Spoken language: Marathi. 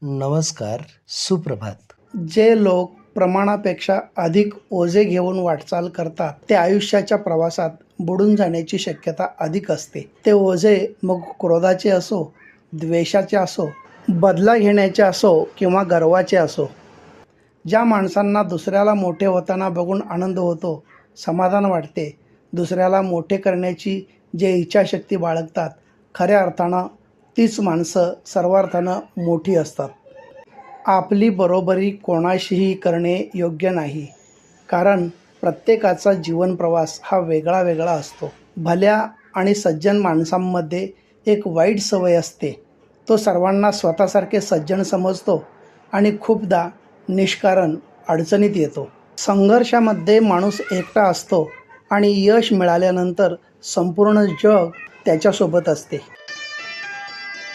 नमस्कार, सुप्रभात. जे लोक प्रमाणापेक्षा अधिक ओझे घेऊन वाटचाल करतात ते आयुष्याच्या प्रवासात बुडून जाण्याची शक्यता अधिक असते. ते ओझे मग क्रोधाचे असो, द्वेषाचे असो, बदला घेण्याचे असो किंवा गर्वाचे असो. ज्या माणसांना दुसऱ्याला मोठे होताना बघून आनंद होतो, समाधान वाटते, दुसऱ्याला मोठे करण्याची जे इच्छाशक्ती बाळगतात, खऱ्या अर्थानं तीच माणसं सर्वार्थानं मोठी असतात. आपली बरोबरी कोणाशीही करणे योग्य नाही, कारण प्रत्येकाचा जीवनप्रवास हा वेगळा वेगळा असतो. भल्या आणि सज्जन माणसांमध्ये एक वाईट सवय असते. तो सर्वांना स्वतःसारखे सज्जन समजतो आणि खूपदा निष्कारण अडचणीत येतो. संघर्षामध्ये माणूस एकटा असतो आणि यश मिळाल्यानंतर संपूर्ण जग त्याच्यासोबत असते.